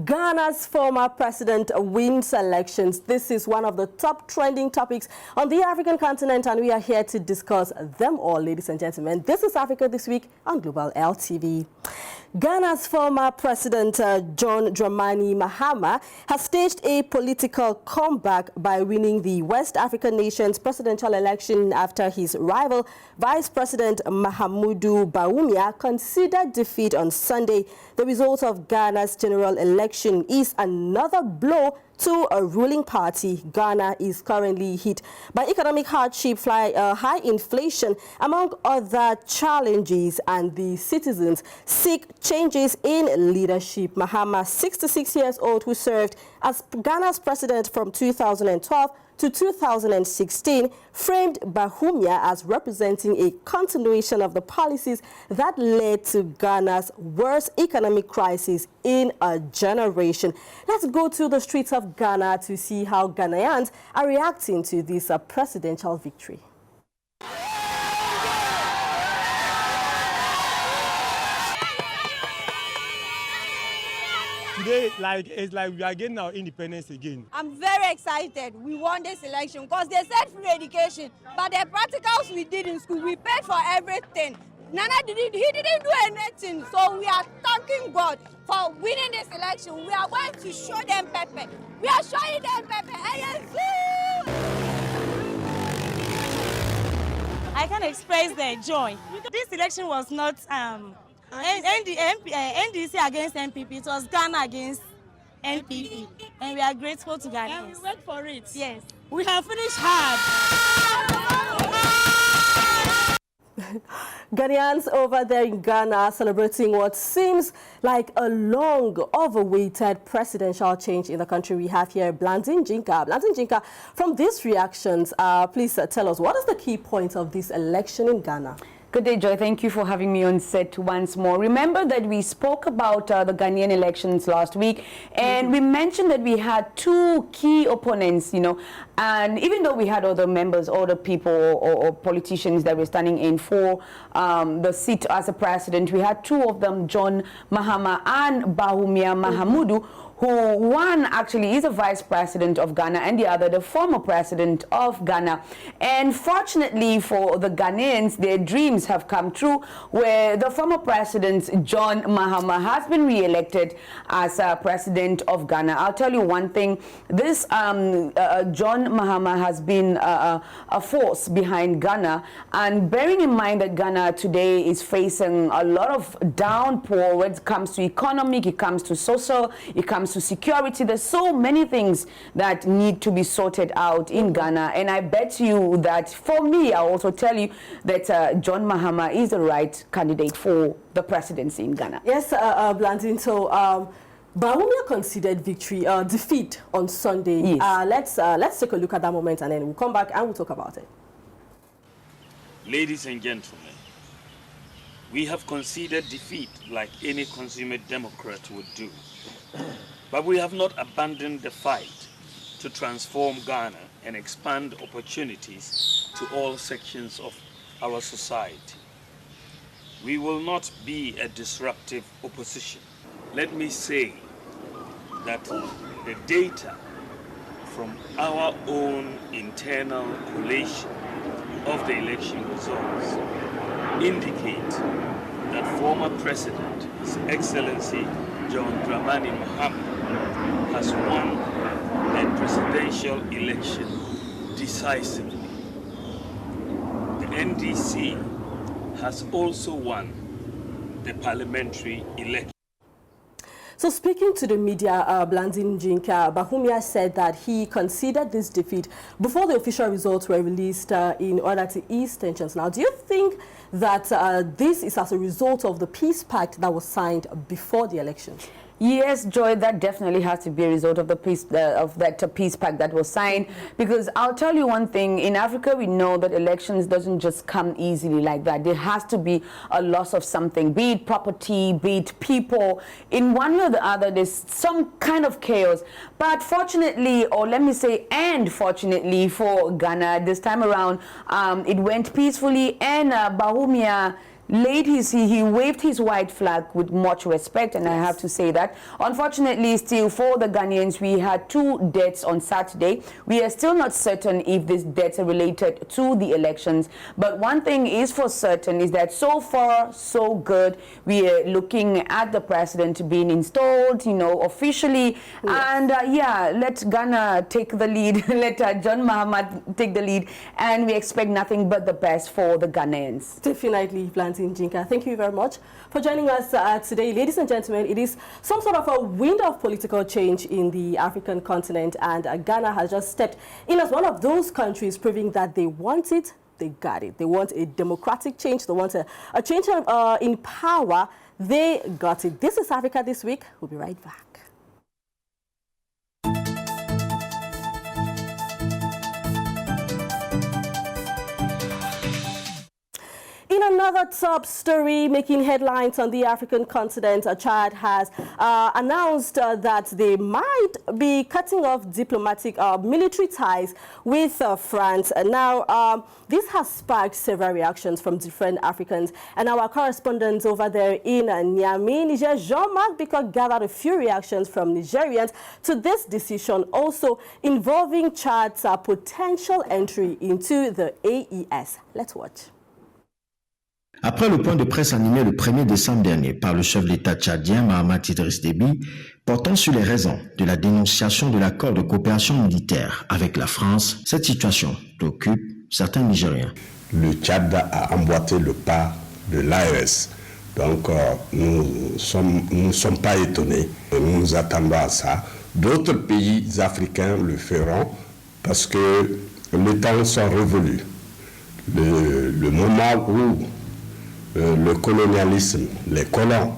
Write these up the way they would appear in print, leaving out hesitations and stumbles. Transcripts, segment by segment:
Ghana's former president wins elections. This is one of the top trending topics on the African continent, and we are here to discuss them all, ladies and gentlemen. This is Africa This Week on Global LTV. Ghana's former president, John Dramani Mahama, has staged a political comeback by winning the West African nation's presidential election after his rival, Vice President Mahamudu Bawumia, conceded defeat on Sunday. The result of Ghana's general election is another blow to a ruling party. Ghana is currently hit by economic hardship, high inflation, among other challenges, and the citizens seek changes in leadership. Mahama, 66 years old, who served as Ghana's president from 2012 to 2016, framed Bawumia as representing a continuation of the policies that led to Ghana's worst economic crisis in a generation. Let's go to the streets of Ghana to see how Ghanaians are reacting to this presidential victory. Today, it's like we are getting our independence again. I'm very excited. We won this election because they said free education, but the practicals we did in school, we paid for everything. He didn't do anything, so we are thanking God for winning this election. We are going to show them pepper. We are showing them pepper. I can express their joy. This election was not NDC against MPP, it was Ghana against NPP, and we are grateful to Ghana. And we wait for it. Yes. We have finished hard. Ghanaians over there in Ghana are celebrating what seems like a long, overwaited presidential change in the country. We have here Blandin Jinka. Blandin Jinka, from these reactions, please tell us, what is the key point of this election in Ghana? Good day, Joy. Thank you for having me on set once more. Remember that we spoke about the Ghanaian elections last week, and we mentioned that we had two key opponents, and even though we had other members, other people or politicians that were standing in for the seat as a president, we had two of them, John Mahama and Bawumia Mahamudu, who one actually is a vice president of Ghana and the other the former president of Ghana. And fortunately for the Ghanaians, their dreams have come true, where the former president John Mahama has been re-elected as president of Ghana. I'll tell you one thing, this John Mahama has been a force behind Ghana, and bearing in mind that Ghana today is facing a lot of downpour when it comes to economic, it comes to social, it comes to security. There's so many things that need to be sorted out in Ghana, and I bet you that for me, I'll also tell you that John Mahama is the right candidate for the presidency in Ghana. Yes, Blandin, so Bawumia conceded defeat on Sunday. Yes. Let's take a look at that moment, and then we'll come back and we'll talk about it. Ladies and gentlemen, we have conceded defeat like any consummate Democrat would do. But we have not abandoned the fight to transform Ghana and expand opportunities to all sections of our society. We will not be a disruptive opposition. Let me say that the data from our own internal collation of the election results indicate that former President, His Excellency John Dramani Mahama, has won the presidential election decisively. The NDC has also won the parliamentary election. So speaking to the media, Blandin Jinka, Bawumia said that he conceded this defeat before the official results were released in order to ease tensions. Now, do you think that this is as a result of the peace pact that was signed before the election? Yes, Joy, that definitely has to be a result of the peace peace pact that was signed. Because I'll tell you one thing: in Africa, we know that elections doesn't just come easily like that. There has to be a loss of something, be it property, be it people. In one way or the other, there's some kind of chaos. But fortunately, or let me say, and fortunately for Ghana, this time around, it went peacefully, and Bawumia he waved his white flag with much respect, and I have to say that. Unfortunately, still for the Ghanaians, we had 2 deaths on Saturday. We are still not certain if these deaths are related to the elections, but one thing is for certain is that so far, so good. We are looking at the president being installed, officially, and let Ghana take the lead, let John Mahama take the lead, and we expect nothing but the best for the Ghanaians. Definitely, Jinka. Thank you very much for joining us today. Ladies and gentlemen, it is some sort of a wind of political change in the African continent, and Ghana has just stepped in as one of those countries proving that they want it, they got it. They want a democratic change, they want a change in power, they got it. This is Africa This Week. We'll be right back. In another top story making headlines on the African continent, Chad has announced that they might be cutting off diplomatic military ties with France. Now, this has sparked several reactions from different Africans, and our correspondent over there in Niamey, Niger, Jean-Marc Bicot, gathered a few reactions from Nigerians to this decision, also involving Chad's potential entry into the AES. Let's watch. Après le point de presse animé le 1er décembre dernier par le chef d'État tchadien Mahamat Idriss Déby, portant sur les raisons de la dénonciation de l'accord de coopération militaire avec la France, cette situation préoccupe certains Nigériens. Le Tchad a emboîté le pas de l'AES. Donc nous ne sommes pas étonnés, nous nous attendons à ça. D'autres pays africains le feront parce que les temps sont révolus. Le moment où le colonialisme, les colons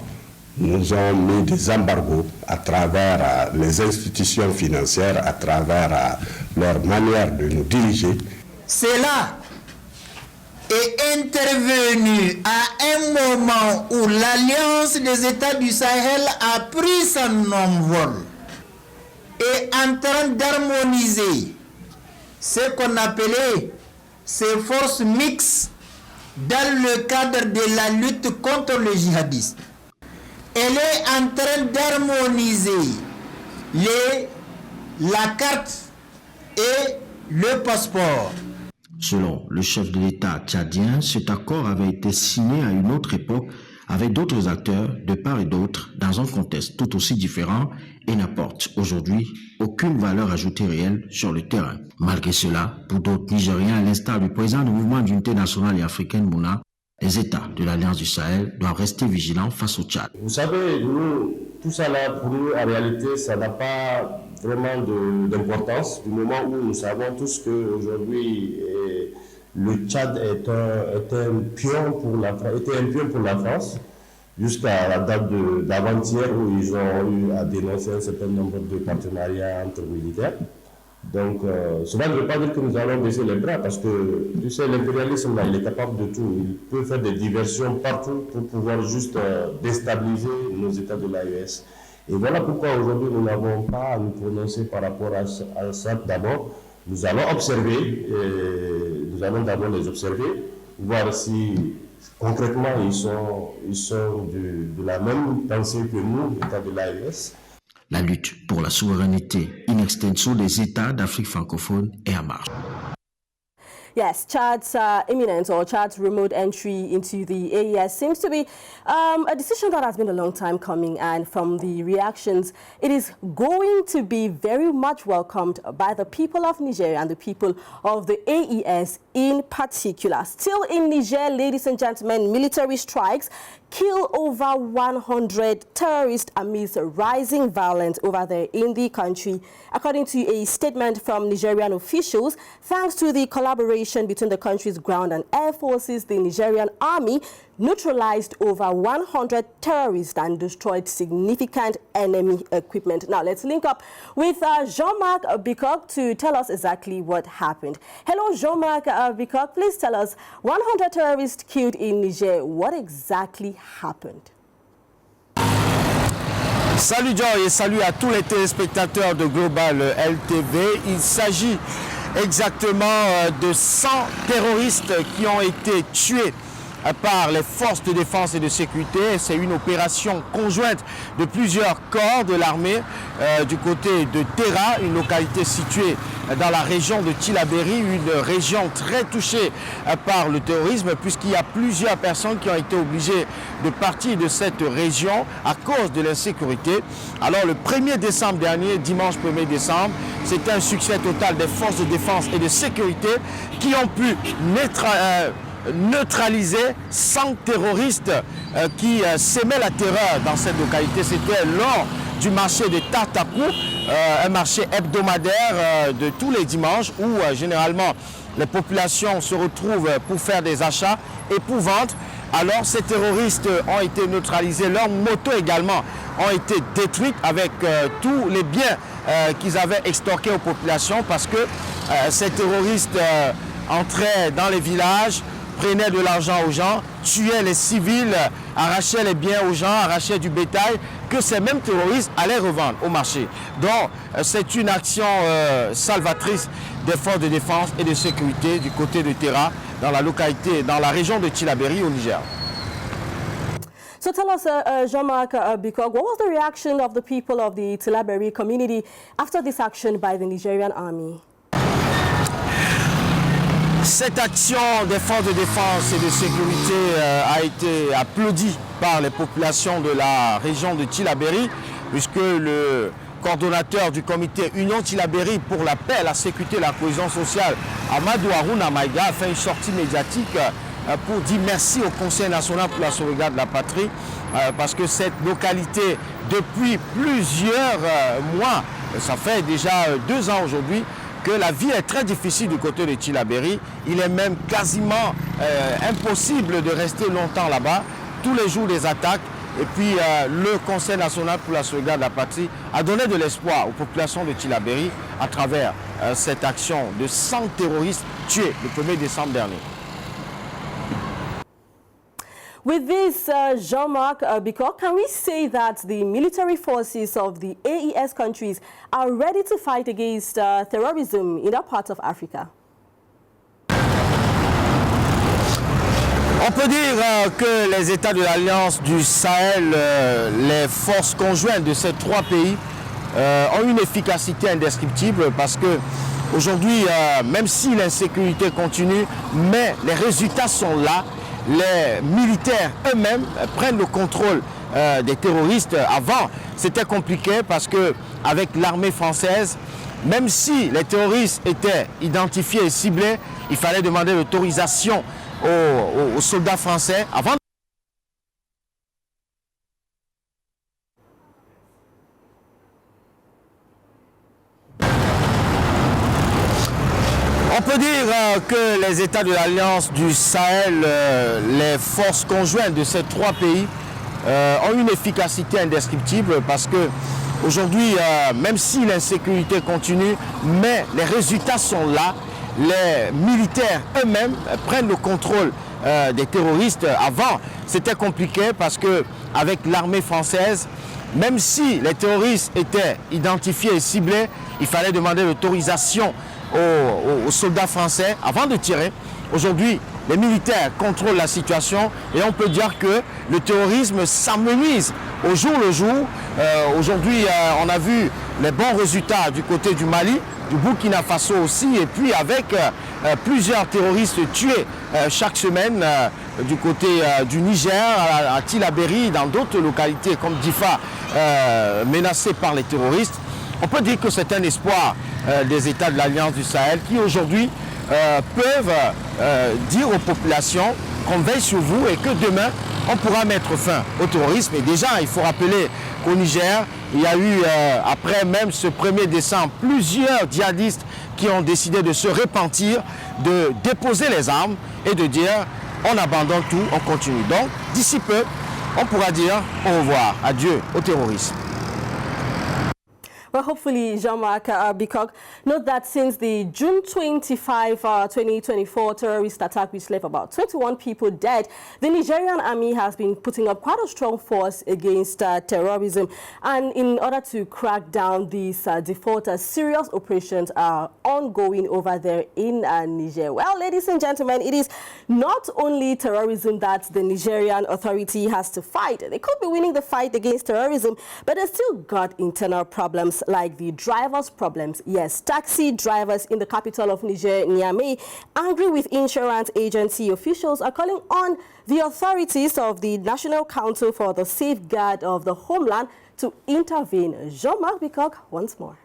nous ont mis des embargos à travers les institutions financières, à travers leur manière de nous diriger. Cela est intervenu à un moment où l'Alliance des États du Sahel a pris son envol et en train d'harmoniser ce qu'on appelait ces forces mixtes dans le cadre de la lutte contre le djihadisme. Elle est en train d'harmoniser la carte et le passeport. Selon le chef de l'État tchadien, cet accord avait été signé à une autre époque avec d'autres acteurs de part et d'autre dans un contexte tout aussi différent et n'apporte aujourd'hui aucune valeur ajoutée réelle sur le terrain. Malgré cela, pour d'autres Nigériens, à l'instar du président du mouvement d'unité nationale et africaine Mouna, les États de l'Alliance du Sahel doivent rester vigilants face au Tchad. Vous savez, nous, tout ça là, pour nous, en réalité, ça n'a pas vraiment d'importance du moment où nous savons tous qu'aujourd'hui, le Tchad était un pion pour la France, jusqu'à la date d'avant-hier où ils ont eu à dénoncer un certain nombre de partenariats entre militaires. Donc, cela ne veut pas dire que nous allons baisser les bras, parce que, tu sais, l'impérialisme, il est capable de tout. Il peut faire des diversions partout pour pouvoir juste déstabiliser nos États de l'AES. Et voilà pourquoi aujourd'hui nous n'avons pas à nous prononcer par rapport à ça. D'abord, nous allons observer, nous allons d'abord les observer, voir si concrètement ils sont de la même pensée que nous, l'État de l'AES. La lutte pour la souveraineté in extenso des États d'Afrique francophone est en marche. Yes, Chad's imminent or Chad's remote entry into the AES seems to be a decision that has been a long time coming, and from the reactions, it is going to be very much welcomed by the people of Nigeria and the people of the AES in particular. Still in Niger, ladies and gentlemen, military strikes kill over 100 terrorists amidst rising violence over there in the country. According to a statement from Nigerian officials, thanks to the collaboration between the country's ground and air forces, the Nigerian army neutralized over 100 terrorists and destroyed significant enemy equipment. Now, let's link up with Jean-Marc Bicot to tell us exactly what happened. Hello, Jean-Marc Bicot. Please tell us, 100 terrorists killed in Niger. What exactly happened? Salut Joy et salut à tous les téléspectateurs de Global LTV. Il s'agit exactement de 100 terroristes qui ont été tués par les forces de défense et de sécurité. C'est une opération conjointe de plusieurs corps de l'armée du côté de Terra, une localité située dans la région de Tillabéri, une région très touchée par le terrorisme, puisqu'il y a plusieurs personnes qui ont été obligées de partir de cette région à cause de l'insécurité. Alors le 1er décembre dernier, dimanche 1er décembre, c'était un succès total des forces de défense et de sécurité qui ont pu neutraliser 100 terroristes qui sémaient la terreur dans cette localité. C'était lors du marché de Tartakou, un marché hebdomadaire de tous les dimanches où généralement les populations se retrouvent pour faire des achats et pour vendre. Alors ces terroristes ont été neutralisés, leurs motos également ont été détruites avec tous les biens qu'ils avaient extorqués aux populations, parce que ces terroristes entraient dans les villages, prenaient de l'argent aux gens, tuaient les civils, arrachaient les biens aux gens, arrachaient du bétail que ces mêmes terroristes allaient revendre au marché. Donc c'est une action salvatrice des forces de défense et de sécurité du côté de Terra, dans la localité, dans la région de Tillabéri au Niger. So tell us, Jean-Marc Bikok, what was the reaction of the people of the Tillabéri community after this action by the Nigerian army? Cette action des forces de défense et de sécurité a été applaudie par les populations de la région de Tillabéri, puisque le coordonnateur du comité Union Tillabéri pour la paix, la sécurité et la cohésion sociale, Amadou Harouna Maïga, a fait une sortie médiatique pour dire merci au Conseil national pour la sauvegarde de la patrie, parce que cette localité, depuis plusieurs mois, ça fait déjà 2 ans aujourd'hui, que la vie est très difficile du côté de Tillabéri. Il est même quasiment impossible de rester longtemps là-bas. Tous les jours des attaques. Et puis le Conseil national pour la sauvegarde de la patrie a donné de l'espoir aux populations de Tillabéri à travers cette action de 100 terroristes tués le 1er décembre dernier. With this, Jean-Marc Bikok, can we say that the military forces of the AES countries are ready to fight against terrorism in that part of Africa? On peut dire que les États de l'Alliance du Sahel, les forces conjointes de ces 3 pays, ont une efficacité indescriptible, parce que aujourd'hui, même si l'insécurité continue, mais les résultats sont là. Les militaires eux-mêmes prennent le contrôle des terroristes. Avant, c'était compliqué parce que avec l'armée française, même si les terroristes étaient identifiés et ciblés, il fallait demander l'autorisation aux soldats français avant. On peut dire que les États de l'Alliance du Sahel, les forces conjointes de ces 3 pays, ont une efficacité indescriptible, parce que aujourd'hui, même si l'insécurité continue, mais les résultats sont là. Les militaires eux-mêmes prennent le contrôle des terroristes. Avant, c'était compliqué parce que avec l'armée française, même si les terroristes étaient identifiés et ciblés, il fallait demander l'autorisation aux soldats français avant de tirer. Aujourd'hui, les militaires contrôlent la situation et on peut dire que le terrorisme s'amenuise au jour le jour. Aujourd'hui, on a vu les bons résultats du côté du Mali, du Burkina Faso aussi, et puis avec plusieurs terroristes tués chaque semaine du côté du Niger, à Tillabéri, dans d'autres localités comme Difa, menacées par les terroristes. On peut dire que c'est un espoir des États de l'Alliance du Sahel qui aujourd'hui peuvent dire aux populations qu'on veille sur vous et que demain on pourra mettre fin au terrorisme. Et déjà, il faut rappeler qu'au Niger, il y a eu, après même ce 1er décembre, plusieurs djihadistes qui ont décidé de se repentir, de déposer les armes et de dire on abandonne tout, on continue. Donc, d'ici peu, on pourra dire au revoir, adieu au terrorisme. Well, hopefully, Jean-Marc Bicog, note that since the June 25, 2024 terrorist attack, which left about 21 people dead, the Nigerian army has been putting up quite a strong force against terrorism. And in order to crack down these defaulters, serious operations are ongoing over there in Niger. Well, ladies and gentlemen, it is not only terrorism that the Nigerian authority has to fight. They could be winning the fight against terrorism, but they still got internal problems like the drivers' problems. Yes, taxi drivers in the capital of Niger, Niamey, angry with insurance agency officials, are calling on the authorities of the National Council for the Safeguard of the Homeland to intervene. Jean-Marc Bicog once more.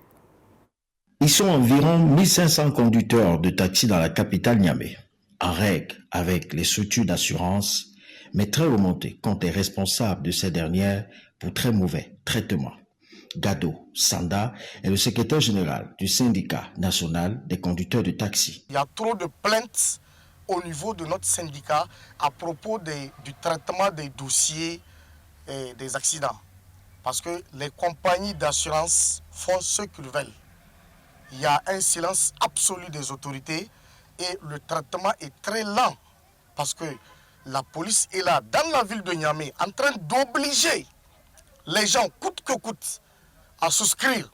Ils sont environ 1500 conducteurs de taxi dans la capitale Niamey, en règle avec les structures d'assurance, mais très remontés contre les responsables de ces dernières pour très mauvais traitements. Gado Sanda est le secrétaire général du syndicat national des conducteurs de taxi. Il y a trop de plaintes au niveau de notre syndicat à propos du traitement des dossiers et des accidents. Parce que les compagnies d'assurance font ce qu'ils veulent. Il y a un silence absolu des autorités et le traitement est très lent parce que la police est là, dans la ville de Niamey, en train d'obliger les gens, coûte que coûte, à souscrire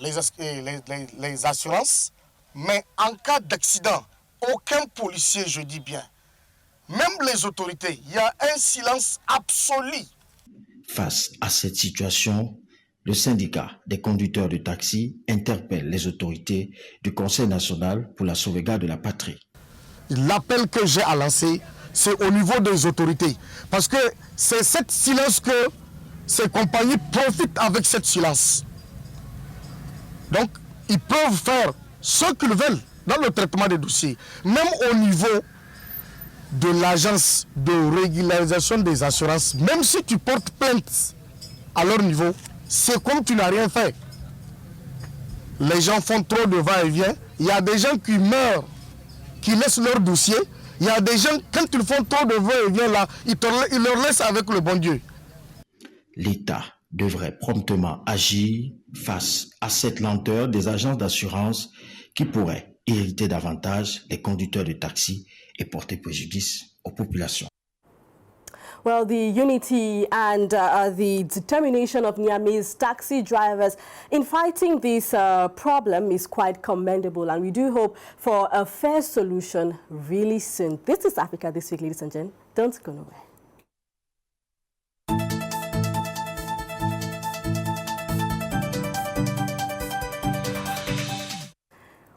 les assurances. Mais en cas d'accident, aucun policier, je dis bien, même les autorités, il y a un silence absolu. Face à cette situation, le syndicat des conducteurs de taxi interpelle les autorités du Conseil national pour la sauvegarde de la patrie. L'appel que j'ai à lancer, c'est au niveau des autorités. Parce que c'est cette silence que ces compagnies profitent avec cette silence. Donc, ils peuvent faire ce qu'ils veulent dans le traitement des dossiers. Même au niveau de l'agence de régularisation des assurances, même si tu portes plainte à leur niveau, c'est comme tu n'as rien fait. Les gens font trop de va-et-vient. Il y a des gens qui meurent, qui laissent leur dossier. Il y a des gens, quand ils font trop de va-et-vient là, ils leur laissent avec le bon Dieu. L'État devrait promptement agir face à cette lenteur des agences d'assurance qui pourraient irriter davantage les conducteurs de taxi et porter préjudice aux populations. Well, the unity and the determination of Niamey's taxi drivers in fighting this problem is quite commendable, and we do hope for a fair solution really soon. This is Africa This Week, ladies and gentlemen. Don't go nowhere.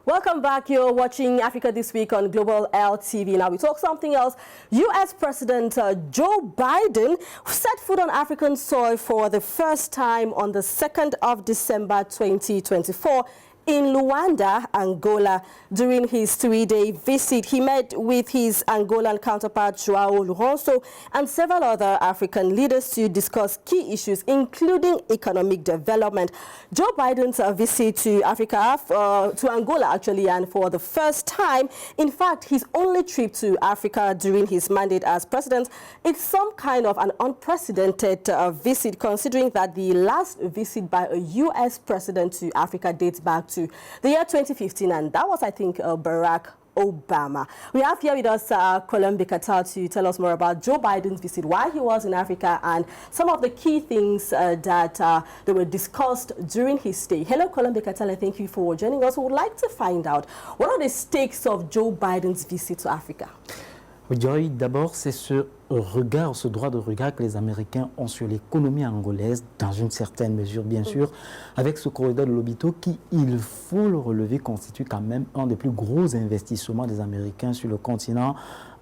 Welcome back. You're watching Africa This Week on Global LTV. Now we talk something else. U.S. President Joe Biden set foot on African soil for the first time on the 2nd of December 2024 in Luanda, Angola. During his 3-day visit, he met with his Angolan counterpart João Lourenço and several other African leaders to discuss key issues, including economic development. Joe Biden's visit to Africa, to Angola actually, and for the first time, in fact, his only trip to Africa during his mandate as president, it's some kind of an unprecedented visit, considering that the last visit by a U.S. president to Africa dates back to the year 2015, and that was, I think, Barack Obama. We have here with us Colin Bikatal to tell us more about Joe Biden's visit, why he was in Africa, and some of the key things that were discussed during his stay. Hello, Colin Bikatal, and thank you for joining us. We would like to find out, what are the stakes of Joe Biden's visit to Africa? Joy, d'abord, c'est ce regard, ce droit de regard que les Américains ont sur l'économie angolaise, dans une certaine mesure, bien sûr, avec ce corridor de l'Obito qui, il faut le relever, constitue quand même un des plus gros investissements des Américains sur le continent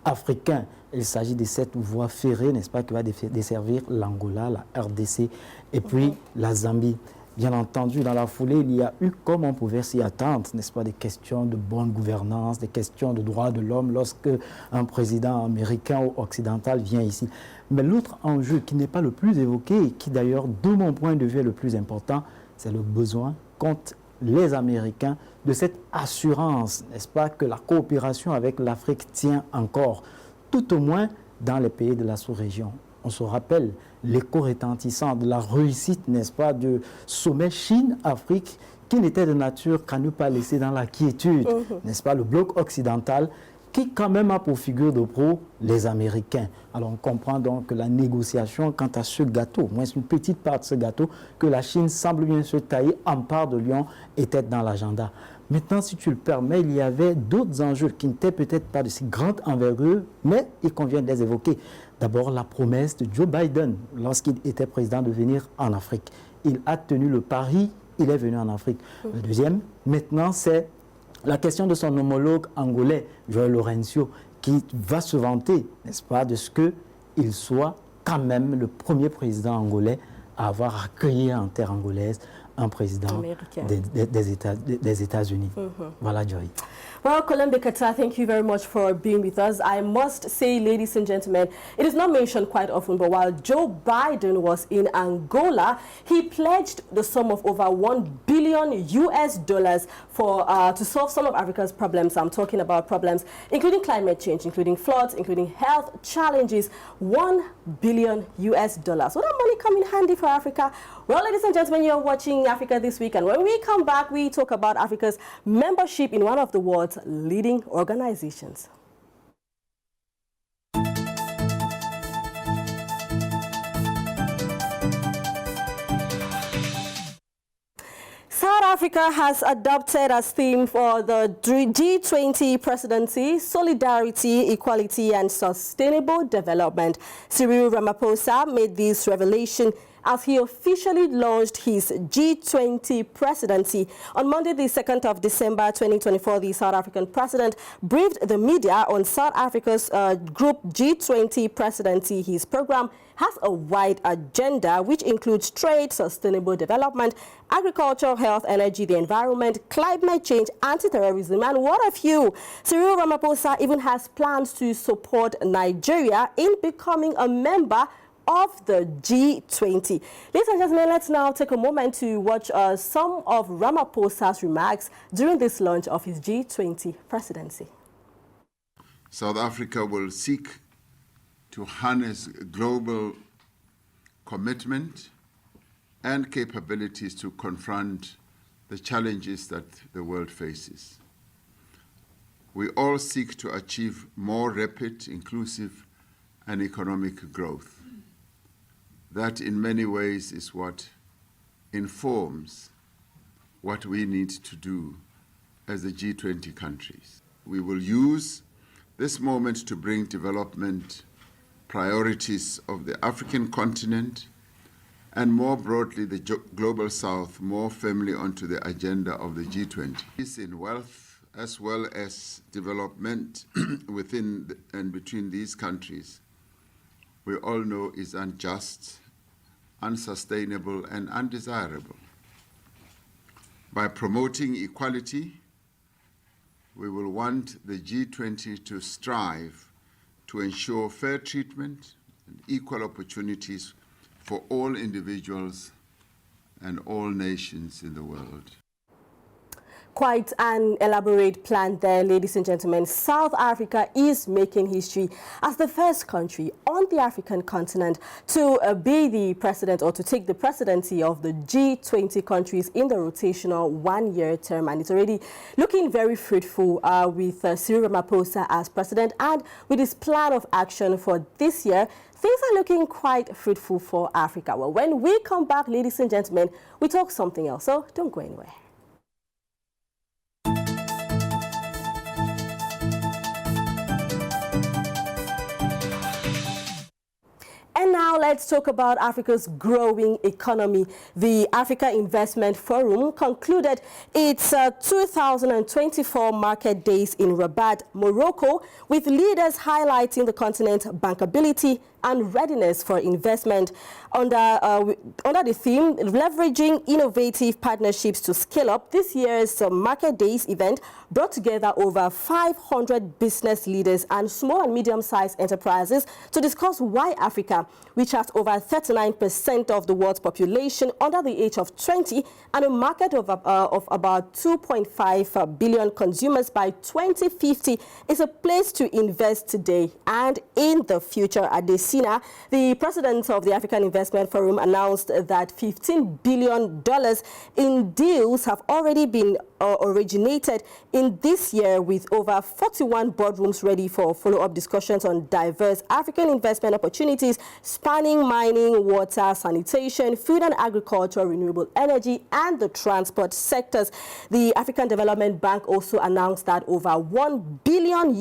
africain. Il s'agit de cette voie ferrée, n'est-ce pas, qui va desservir l'Angola, la RDC et puis la Zambie. Bien entendu, dans la foulée, il y a eu, comme on pouvait s'y attendre, n'est-ce pas, des questions de bonne gouvernance, des questions de droits de l'homme lorsque un président américain ou occidental vient ici. Mais l'autre enjeu qui n'est pas le plus évoqué et qui d'ailleurs, de mon point de vue, est le plus important, c'est le besoin qu'ont les Américains de cette assurance, n'est-ce pas, que la coopération avec l'Afrique tient encore. Tout au moins, dans les pays de la sous-région. On se rappelle l'écho retentissant de la réussite, n'est-ce pas, du sommet Chine-Afrique qui n'était de nature qu'à ne pas laisser dans la quiétude, n'est-ce pas, le bloc occidental qui quand même a pour figure de proue les Américains. Alors on comprend donc que la négociation quant à ce gâteau, moins une petite part de ce gâteau, que la Chine semble bien se tailler en part de lion, était dans l'agenda. Maintenant, si tu le permets, il y avait d'autres enjeux qui n'étaient peut-être pas de si grande envergure, mais il convient de les évoquer. D'abord, la promesse de Joe Biden, lorsqu'il était président, de venir en Afrique. Il a tenu le pari, il est venu en Afrique. Le deuxième, maintenant, c'est la question de son homologue angolais, João Lourenço, qui va se vanter, n'est-ce pas, de ce qu'il soit quand même le premier président angolais à avoir accueilli en terre angolaise un président des États-Unis. Voilà, Joy. Well, Colombe Kata, thank you very much for being with us. I must say, ladies and gentlemen, it is not mentioned quite often, but while Joe Biden was in Angola, he pledged the sum of over $1 billion for to solve some of Africa's problems. I'm talking about problems including climate change, including floods, including health challenges. $1 billion. Will that money come in handy for Africa? Well, ladies and gentlemen, you're watching Africa This Week, and when we come back, we talk about Africa's membership in one of the world's leading organizations. South Africa has adopted as theme for the G20 presidency, solidarity, equality, and sustainable development. Cyril Ramaphosa made this revelation as he officially launched his G20 presidency. On Monday, the 2nd of December 2024, the South African president briefed the media on South Africa's Group G20 presidency. His program has a wide agenda, which includes trade, sustainable development, agriculture, health, energy, the environment, climate change, anti-terrorism, and what a few. Cyril Ramaphosa even has plans to support Nigeria in becoming a member of the G20. Ladies and gentlemen, let's now take a moment to watch some of Ramaphosa's remarks during this launch of his G20 presidency. South Africa will seek to harness global commitment and capabilities to confront the challenges that the world faces. We all seek to achieve more rapid, inclusive, and economic growth. That, in many ways, is what informs what we need to do as the G20 countries. We will use this moment to bring development priorities of the African continent and more broadly the Global South more firmly onto the agenda of the G20. Peace in wealth as well as development within and between these countries, we all know is unjust, unsustainable, and undesirable. By promoting equality, we will want the G20 to strive to ensure fair treatment and equal opportunities for all individuals and all nations in the world. Quite an elaborate plan there, ladies and gentlemen. South Africa is making history as the first country on the African continent to be the president or to take the presidency of the G20 countries in the rotational one-year term. And it's already looking very fruitful with Cyril Ramaphosa as president, and with his plan of action for this year, things are looking quite fruitful for Africa. Well, when we come back, ladies and gentlemen, we talk something else, so don't go anywhere. And now let's talk about Africa's growing economy. The Africa Investment Forum concluded its 2024 market days in Rabat, Morocco, with leaders highlighting the continent's bankability, and readiness for investment. Under the theme, leveraging innovative partnerships to scale up, this year's Market Days event brought together over 500 business leaders and small and medium-sized enterprises to discuss why Africa, which has over 39% of the world's population under the age of 20 and a market of about 2.5 billion consumers by 2050, is a place to invest today and in the future. At Desina, the president of the African Investment Forum announced that $15 billion in deals have already been originated in this year, with over 41 boardrooms ready for follow-up discussions on diverse African investment opportunities spanning mining, water, sanitation, food and agriculture, renewable energy, and the transport sectors. The African Development Bank also announced that over $1 billion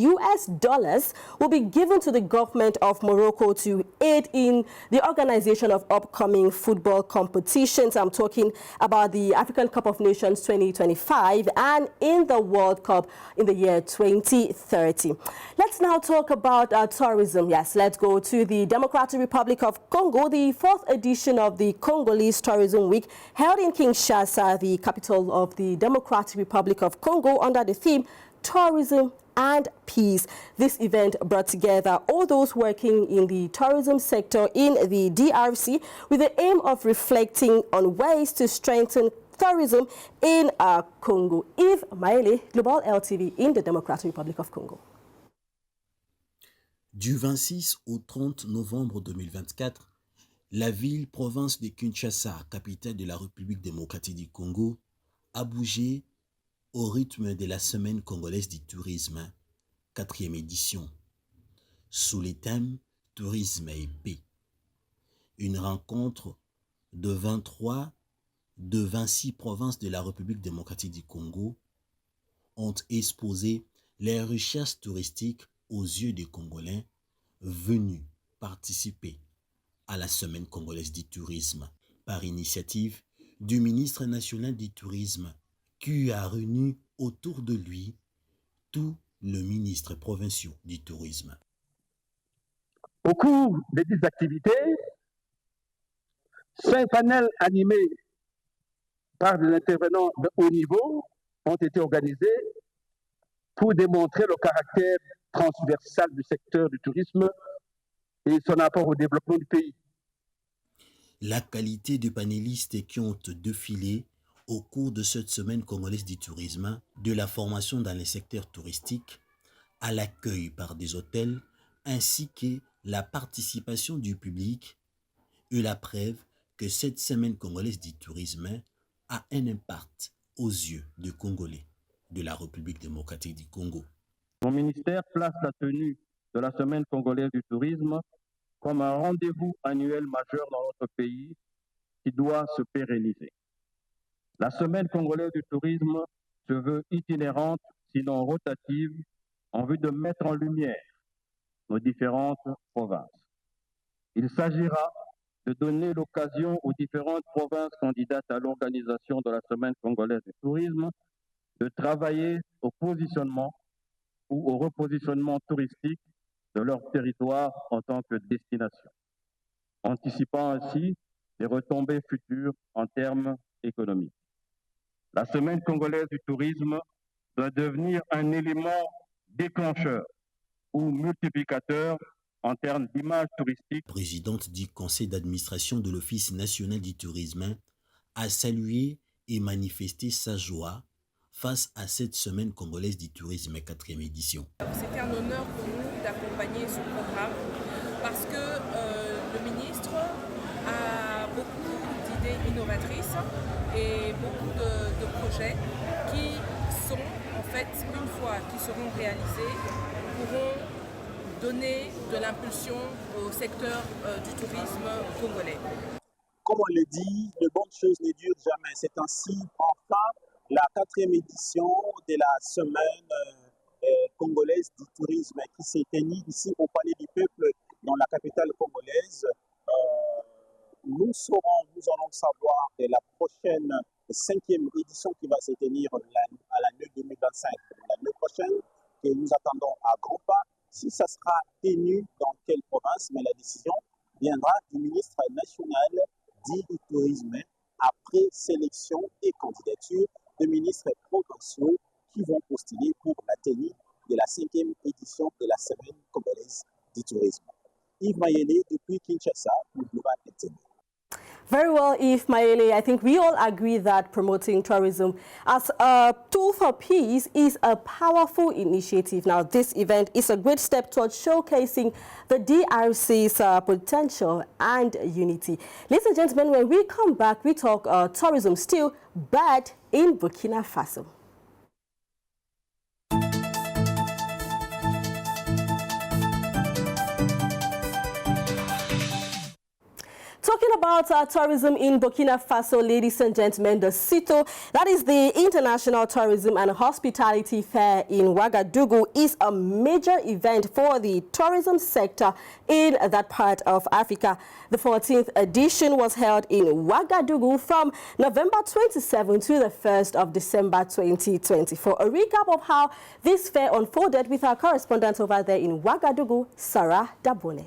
will be given to the government of Morocco to aid in the organization of upcoming football competitions. I'm talking about the African Cup of Nations 2025 and in the World Cup in the year 2030. Let's now talk about tourism. Yes, let's go to the Democratic Republic of Congo. The fourth edition of the Congolese Tourism Week held in Kinshasa, the capital of the Democratic Republic of Congo, under the theme Tourism and Peace. This event brought together all those working in the tourism sector in the DRC with the aim of reflecting on ways to strengthen tourism in Congo. Yves Maele, Global LTV in the Democratic Republic of Congo. Du 26 au 30 novembre 2024, la ville-province de Kinshasa, capitale de la République démocratique du Congo, a bougé au rythme de la Semaine congolaise du tourisme, 4e édition, sous les thèmes Tourisme et paix. Une rencontre de 23 de 26 provinces de la République démocratique du Congo ont exposé les richesses touristiques aux yeux des Congolais venus participer à la Semaine congolaise du tourisme par initiative du ministre national du tourisme qui a réuni autour de lui tous les ministres provinciaux du tourisme. Au cours des 10 activités, 5 panels animés par des intervenants de haut niveau ont été organisés pour démontrer le caractère transversal du secteur du tourisme et son apport au développement du pays. La qualité des panélistes qui ont défilé au cours de cette semaine congolaise du tourisme, de la formation dans les secteurs touristiques, à l'accueil par des hôtels, ainsi que la participation du public, est la preuve que cette semaine congolaise du tourisme a un impact aux yeux des Congolais de la République démocratique du Congo. Mon ministère place la tenue de la semaine congolaise du tourisme comme un rendez-vous annuel majeur dans notre pays qui doit se pérenniser. La semaine congolaise du tourisme se veut itinérante, sinon rotative, en vue de mettre en lumière nos différentes provinces. Il s'agira de donner l'occasion aux différentes provinces candidates à l'organisation de la semaine congolaise du tourisme de travailler au positionnement ou au repositionnement touristique de leur territoire en tant que destination, anticipant ainsi les retombées futures en termes économiques. La semaine congolaise du tourisme doit devenir un élément déclencheur ou multiplicateur en termes d'image touristique. Présidente du conseil d'administration de l'Office national du tourisme a salué et manifesté sa joie face à cette semaine congolaise du tourisme 4e édition. C'était un honneur pour nous d'accompagner ce programme parce que le ministre a beaucoup d'idées innovatrices et beaucoup de projets qui sont en fait, une fois qu'ils seront réalisés, pourront donner de l'impulsion au secteur du tourisme congolais. Comme on le dit, de bonnes choses ne durent jamais. C'est ainsi, enfin, la 4e édition de la semaine congolaise du tourisme qui s'est tenue ici au Palais du Peuple dans la capitale congolaise. Nous allons savoir de la prochaine 5e édition qui va se tenir à l'année 2025, l'année prochaine, que nous attendons à grands pas, si ça sera tenu dans quelle province. province, mais la décision viendra du ministre national dit du tourisme après sélection des candidatures de ministres provinciaux qui vont postuler pour la tenue de la 5e édition de la semaine congolaise du tourisme. Yves Mayele depuis Kinshasa pour Global TV. Very well, Yves Mayele. I think we all agree that promoting tourism as a tool for peace is a powerful initiative. Now, this event is a great step towards showcasing the DRC's potential and unity. Ladies and gentlemen, when we come back, we talk tourism still, but in Burkina Faso. Talking about tourism in Burkina Faso, ladies and gentlemen, the CITO, that is the International Tourism and Hospitality Fair in Ouagadougou, is a major event for the tourism sector in that part of Africa. The 14th edition was held in Ouagadougou from November 27 to the 1st of December 2024. A recap of how this fair unfolded with our correspondent over there in Ouagadougou, Sarah Dabone.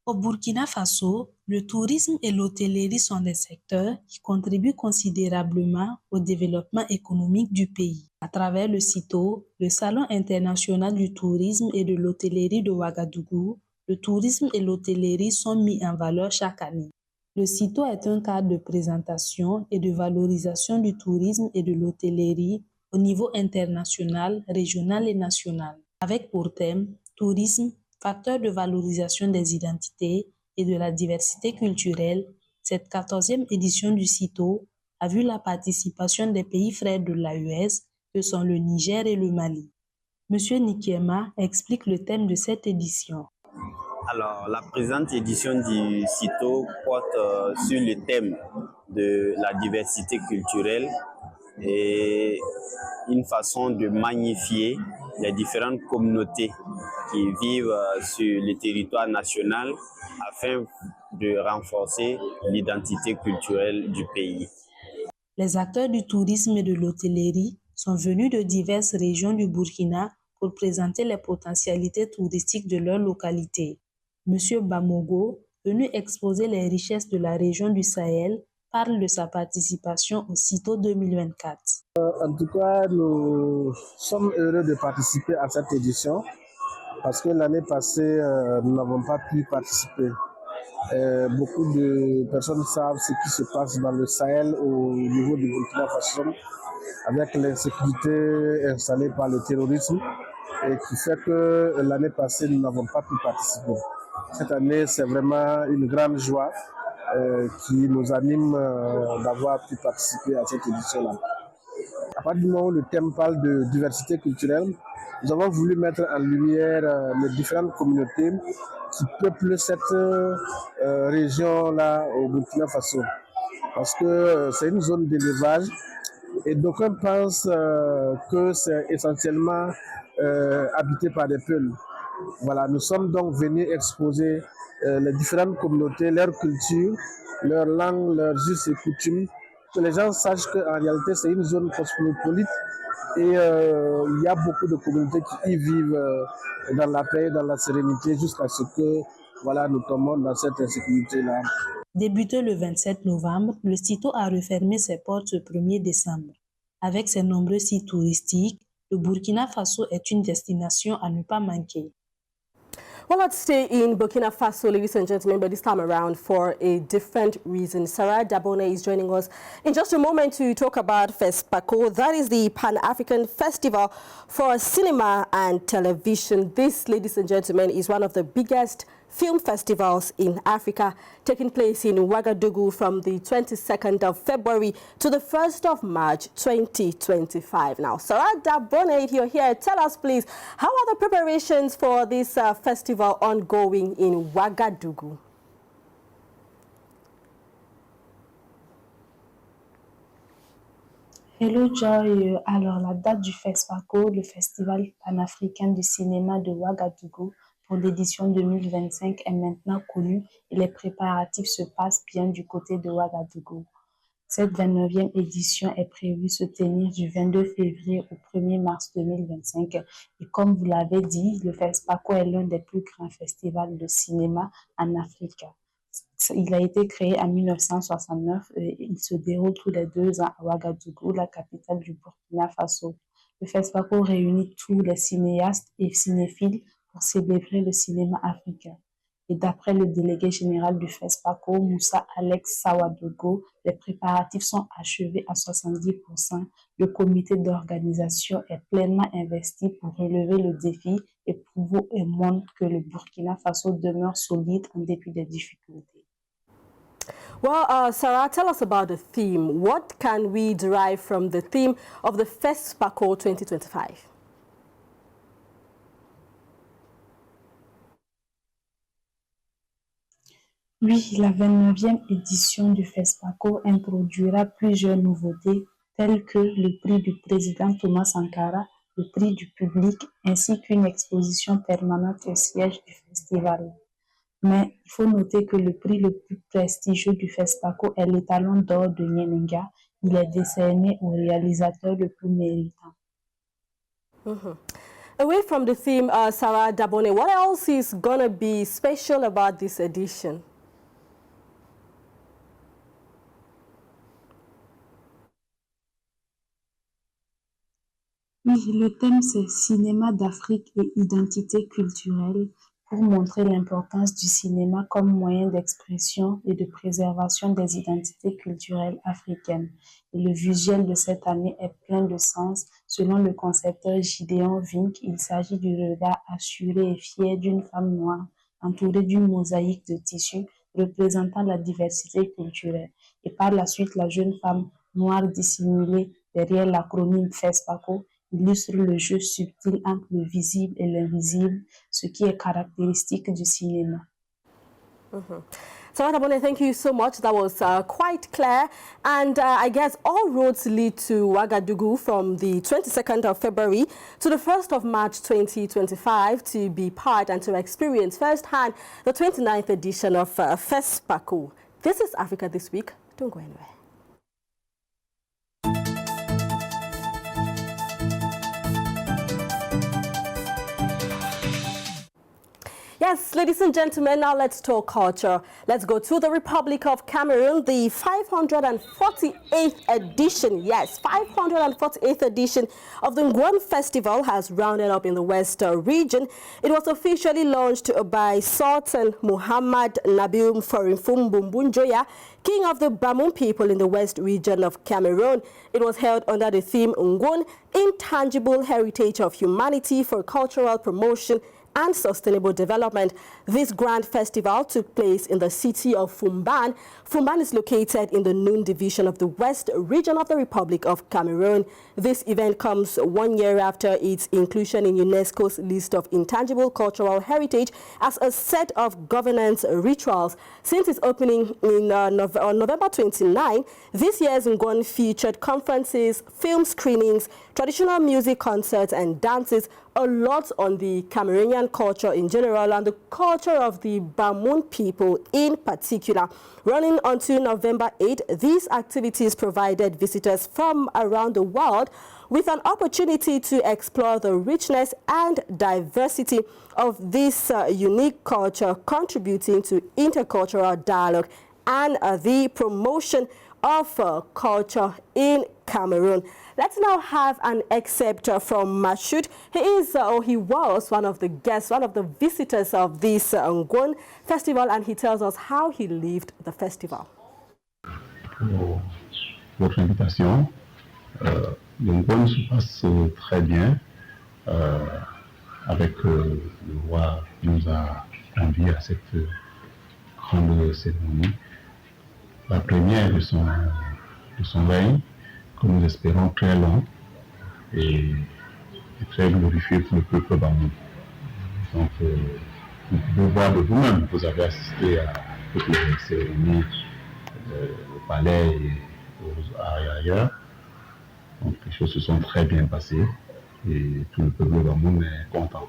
Au Burkina Faso, le tourisme et l'hôtellerie sont des secteurs qui contribuent considérablement au développement économique du pays. À travers le CITO, le Salon international du tourisme et de l'hôtellerie de Ouagadougou, le tourisme et l'hôtellerie sont mis en valeur chaque année. Le CITO est un cadre de présentation et de valorisation du tourisme et de l'hôtellerie au niveau international, régional et national, avec pour thème tourisme, facteur de valorisation des identités et de la diversité culturelle. Cette 14e édition du CITO a vu la participation des pays frères de l'AES, que sont le Niger et le Mali. Monsieur Nikiema explique le thème de cette édition. Alors, la présente édition du CITO porte sur le thème de la diversité culturelle et une façon de magnifier les différentes communautés qui vivent sur le territoire national afin de renforcer l'identité culturelle du pays. Les acteurs du tourisme et de l'hôtellerie sont venus de diverses régions du Burkina pour présenter les potentialités touristiques de leur localité. Monsieur Bamogo, venu exposer les richesses de la région du Sahel, parle de sa participation au CITO 2024. En tout cas, nous sommes heureux de participer à cette édition parce que l'année passée, nous n'avons pas pu participer. Beaucoup de personnes savent ce qui se passe dans le Sahel au niveau du Burkina Faso avec l'insécurité installée par le terrorisme et qui fait que l'année passée, nous n'avons pas pu participer. Cette année, c'est vraiment une grande joie qui nous anime d'avoir pu participer à cette édition-là. À partir du moment où le thème parle de diversité culturelle, nous avons voulu mettre en lumière les différentes communautés qui peuplent cette région-là au Burkina Faso. Parce que c'est une zone d'élevage et d'aucuns pensent que c'est essentiellement habité par des Peuls. Voilà, nous sommes donc venus exposer les différentes communautés, leur culture, leur langue, leurs us et coutumes, que les gens sachent qu'en réalité c'est une zone cosmopolite et il y a beaucoup de communautés qui y vivent dans la paix, dans la sérénité, jusqu'à ce que voilà, nous tombons dans cette insécurité-là. Débuté le 27 novembre, le CITO a refermé ses portes le 1er décembre. Avec ses nombreux sites touristiques, le Burkina Faso est une destination à ne pas manquer. Well, let's stay in Burkina Faso, ladies and gentlemen, but this time around for a different reason. Sarah Dabone is joining us in just a moment to talk about FESPACO. That is the Pan-African Festival for Cinema and Television. This, ladies and gentlemen, is one of the biggest film festivals in Africa, taking place in Ouagadougou from the 22nd of February to the 1st of March 2025. Now, Sarah Dabone, if you're here, tell us please, how are the preparations for this festival ongoing in Ouagadougou? Hello Joy, alors la date du FESPACO, le Festival panafricain du cinéma de Ouagadougou, pour l'édition 2025 est maintenant connue et les préparatifs se passent bien du côté de Ouagadougou. Cette 29e édition est prévue se tenir du 22 février au 1er mars 2025. Et comme vous l'avez dit, le FESPACO est l'un des plus grands festivals de cinéma en Afrique. Il a été créé en 1969 et il se déroule tous les 2 ans à Ouagadougou, la capitale du Burkina Faso. Le FESPACO réunit tous les cinéastes et cinéphiles pour célébrer le cinéma africain. Et d'après le délégué général du FESPACO, Moussa Alex Sawadogo, les préparatifs sont achevés à 70%. Le comité d'organisation est pleinement investi pour relever le défi et prouver au monde que le Burkina Faso demeure solide en dépit des difficultés. Well, Sarah, tell us about the theme. What can we derive from the theme of the FESPACO 2025? Oui, la 29e édition du FESPACO introduira plusieurs nouveautés telles que le prix du président Thomas Sankara, le prix du public ainsi qu'une exposition permanente au siège du festival. Mais il faut noter que le prix le plus prestigieux du FESPACO est l'étalon d'or de Nyenenga. Il est décerné au réalisateur le plus méritant. Away from the theme, Sarah Dabone, what else is going to be special about this edition? Oui, le thème c'est cinéma d'Afrique et identité culturelle pour montrer l'importance du cinéma comme moyen d'expression et de préservation des identités culturelles africaines. Et le visuel de cette année est plein de sens. Selon le concepteur Gideon Vink, il s'agit du regard assuré et fier d'une femme noire entourée d'une mosaïque de tissus représentant la diversité culturelle. Et par la suite, la jeune femme noire dissimulée derrière l'acronyme FESPACO illustre le jeu subtil entre le visible et l'invisible, ce qui est caractéristique du cinéma. Sarah Dabone, thank you so much. That was quite clear. And I guess all roads lead to Ouagadougou from the 22nd of February to the 1st of March 2025 to be part and to experience firsthand the 29th edition of FESPACO. This is Africa This Week. Don't go anywhere. Yes, ladies and gentlemen, now let's talk culture. Let's go to the Republic of Cameroon, the 548th edition, yes, 548th edition of the Ngwan Festival has rounded up in the West region. It was officially launched by Sultan Muhammad Nabil Forinfum Bumbunjoya, king of the Bamun people in the West region of Cameroon. It was held under the theme Ngwan, Intangible Heritage of Humanity for Cultural Promotion and Sustainable Development. This grand festival took place in the city of Fumban. Fumban is located in the Noon division of the West region of the Republic of Cameroon. This event comes 1 year after its inclusion in UNESCO's list of intangible cultural heritage as a set of governance rituals. Since its opening in on November 29, this year's Ngwan featured conferences, film screenings, traditional music concerts and dances, a lot on the Cameroonian culture in general and the culture of the Bamun people in particular. Running until November 8, these activities provided visitors from around the world with an opportunity to explore the richness and diversity of this unique culture, contributing to intercultural dialogue and the promotion of culture in Cameroon. Let's now have an excerpt from Mashoud. He is, or he was, one of the guests, one of the visitors of this Ngwan festival, and he tells us how he lived the festival. Pour votre invitation. Le Ngwan se passe très bien avec le roi qui nous a conviés à cette grande cérémonie. La première de son règne, que nous espérons très long et très glorifié pour le peuple bamoun. Donc, vous pouvez voir de vous-même, vous avez assisté à toutes les cérémonies au palais et ailleurs. Donc, les choses se sont très bien passées et tout le peuple bamoun est content.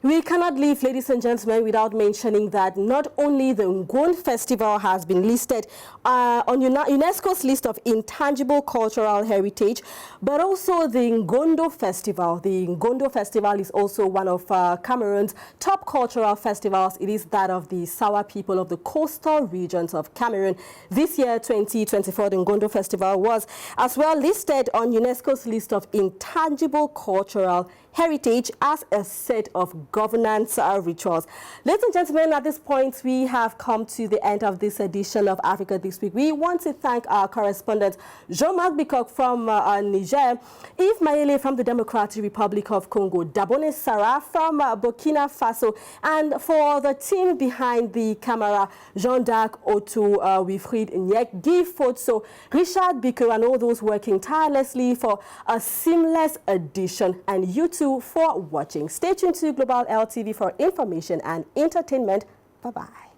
We cannot leave, ladies and gentlemen, without mentioning that not only the Ngon Festival has been listed on UNESCO's list of intangible cultural heritage, but also the Ngondo Festival. The Ngondo Festival is also one of Cameroon's top cultural festivals. It is that of the Sawa people of the coastal regions of Cameroon. This year, 2024, the Ngondo Festival was as well listed on UNESCO's list of intangible cultural heritage as a set of governance rituals. Ladies and gentlemen, at this point, we have come to the end of this edition of Africa This Week. We want to thank our correspondent, Jean-Marc Bicok from Niger, Yves Mayele from the Democratic Republic of Congo, Dabone Sarah from Burkina Faso, and for the team behind the camera, Jean-Darc Otu, Wilfried Nyek, Guy Fotso, Richard Bicok, and all those working tirelessly for a seamless edition. And you too for watching. Stay tuned to Global LTV for information and entertainment. Bye-bye.